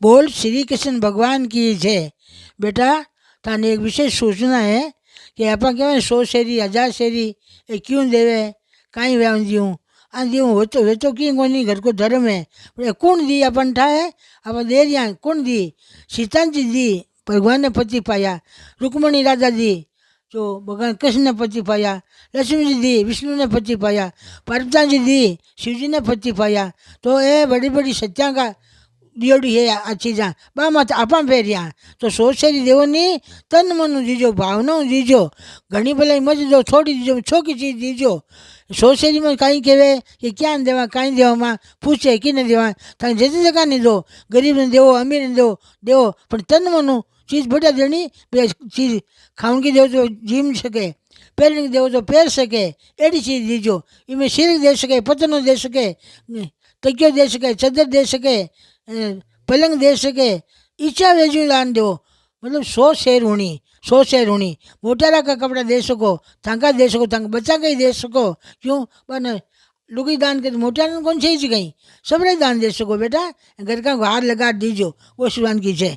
बोल श्री कृष्ण भगवान की जय। बेटा थाने एक विशेष सूचना है कि आप कहवा 100 शेरी 1000 शेरी ये क्यों देवे कहीं वे दियूँ आ दियूँ हो तो कि कोई घर को धर्म है पर कौन दी अपन ठाए आप दे रिया कौन दी सीता जी दी भगवान ने पति पाया रुक्मणी राजा दी जो भगवान कृष्ण ने पति पाया लक्ष्मी जी दी विष्णु ने पति पाया पार्वती जी दी शिव जी ने पति पाया तो ये बड़ी बड़ी सत्या का दियोड़ी है आ चीज़ा बा मत आप फेरिया तो 100 शेरी देवो नहीं तन मन दीजो भावना दीजो घनी भले मज दो थोड़ी दीजो छोकी चीज दीजो 100 शेरी में कहीं कहे कि क्या देवा कहीं देवा माँ पूछे कि नहीं देवा तक जैसे जगह नहीं दो गरीब ने देवो अमीर ने देवो पर तन मनु चीज़ बढ़िया देनी चीज़ खाऊंगी देव तो जीम सके પહેરણી દેવો તો પહેર શકે એડી ચીજ દીજો એમાં શીરી દે શકે પતનો દે શકે તકિયો દે શકે ચદર દે શકે पलंग दे सके ईच्छा वेजू दान दो मतलब 100 शेर होनी 100 शेर होनी मोटारा का कपड़ा दे सको तांका दे सको तांका बच्चा का ही दे सको क्यों बन लुगी दान के मोटारा कौन चाहिए गई सबरे दान दे सको बेटा घर का हार लगा दीजो वो शिवान की जय।